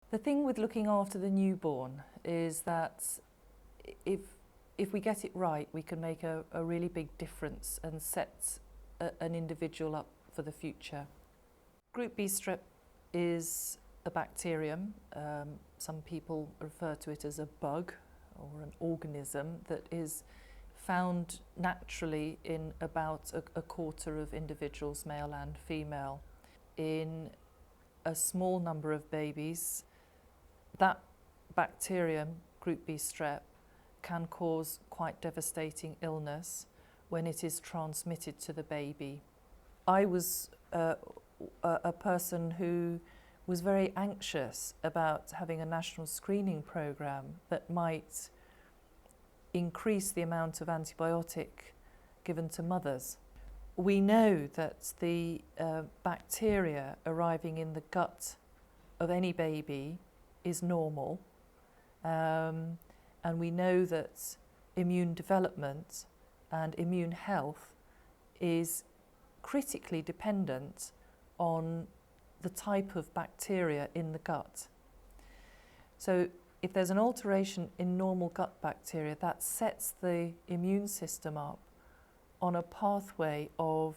The thing with looking after the newborn is that if we get it right, we can make a really big difference and set an individual up for the future. Group B Strep is a bacterium. Some people refer to it as a bug or an organism that is found naturally in about a quarter of individuals, male and female. In a small number of babies, that bacterium, Group B Strep, can cause quite devastating illness when it is transmitted to the baby. I was a person who was very anxious about having a national screening programme that might increase the amount of antibiotic given to mothers. We know that the bacteria arriving in the gut of any baby is normal, and we know that immune development and immune health is critically dependent on the type of bacteria in the gut. So if there's an alteration in normal gut bacteria, that sets the immune system up on a pathway of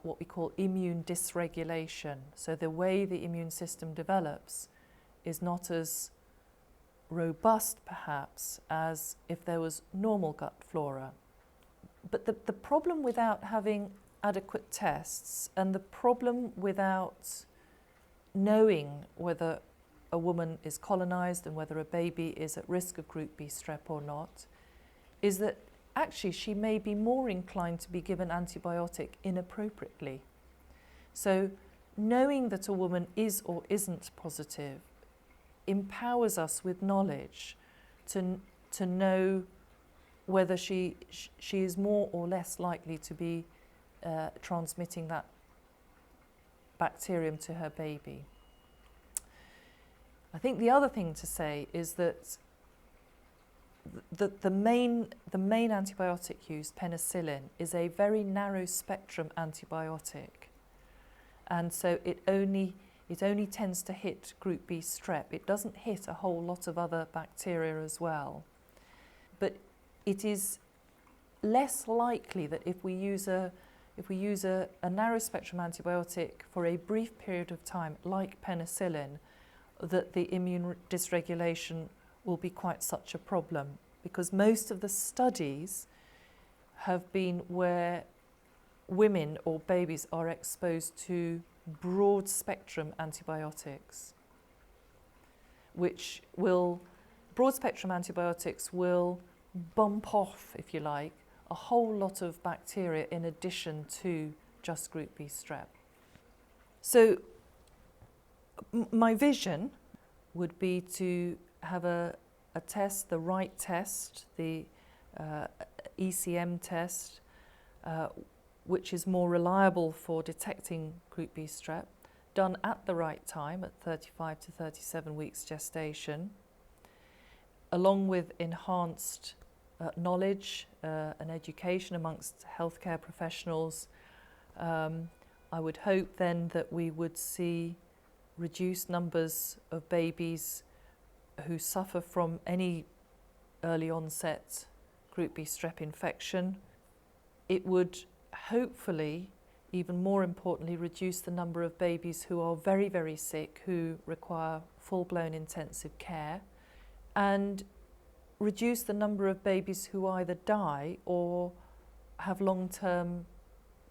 what we call immune dysregulation. So the way the immune system develops is not as robust, perhaps, as if there was normal gut flora. But the problem without having adequate tests, and the problem without knowing whether a woman is colonised and whether a baby is at risk of Group B Strep or not, is that actually she may be more inclined to be given antibiotic inappropriately. So knowing that a woman is or isn't positive empowers us with knowledge to know whether she is more or less likely to be transmitting that bacterium to her baby. I think the other thing to say is that the main antibiotic used, penicillin, is a very narrow spectrum antibiotic, and so it only tends to hit Group B Strep. It doesn't hit a whole lot of other bacteria as well. But it is less likely that if we use a narrow spectrum antibiotic for a brief period of time, like penicillin, that the immune dysregulation will be quite such a problem, because most of the studies have been where women or babies are exposed to broad spectrum antibiotics, broad spectrum antibiotics will bump off, if you like, a whole lot of bacteria in addition to just Group B Strep. So my vision would be to have a test, the right test, the ECM test, which is more reliable for detecting Group B Strep, done at the right time, at 35 to 37 weeks gestation, along with enhanced knowledge and education amongst healthcare professionals. I would hope then that we would see reduced numbers of babies who suffer from any early onset Group B Strep infection. It would hopefully, even more importantly, reduce the number of babies who are very, very sick, who require full-blown intensive care, and reduce the number of babies who either die or have long-term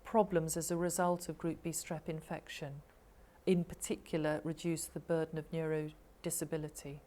problems as a result of Group B Strep infection. In particular, reduce the burden of neurodisability.